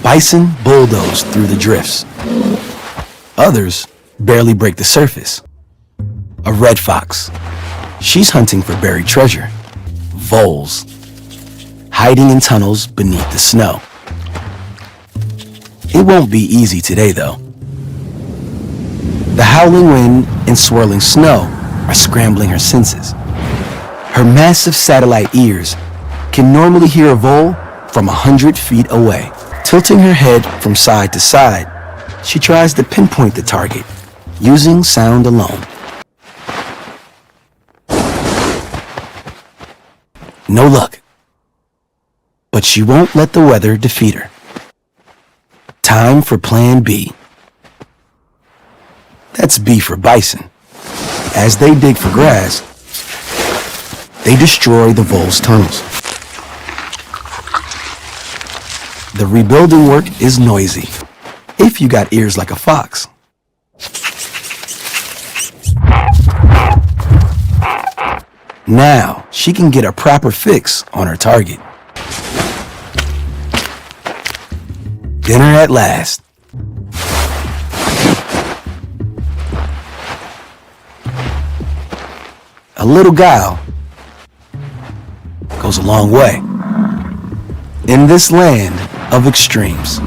Bison bulldoze through the drifts. Others barely break the surface. A red fox. She's hunting for buried treasure. Voles. Hiding in tunnels beneath the snow. It won't be easy today, though. The howling wind and swirling snow are scrambling her senses. Her massive satellite ears can normally hear a vole from 100 feet away. Tilting her head from side to side, she tries to pinpoint the target using sound alone. No luck. But she won't let the weather defeat her. Time for Plan B. That's B for bison. As they dig for grass, they destroy the vole's tunnels. The rebuilding work is noisy, if you got ears like a fox. Now she can get a proper fix on her target. Dinner at last. A little guile goes a long way in this land of extremes.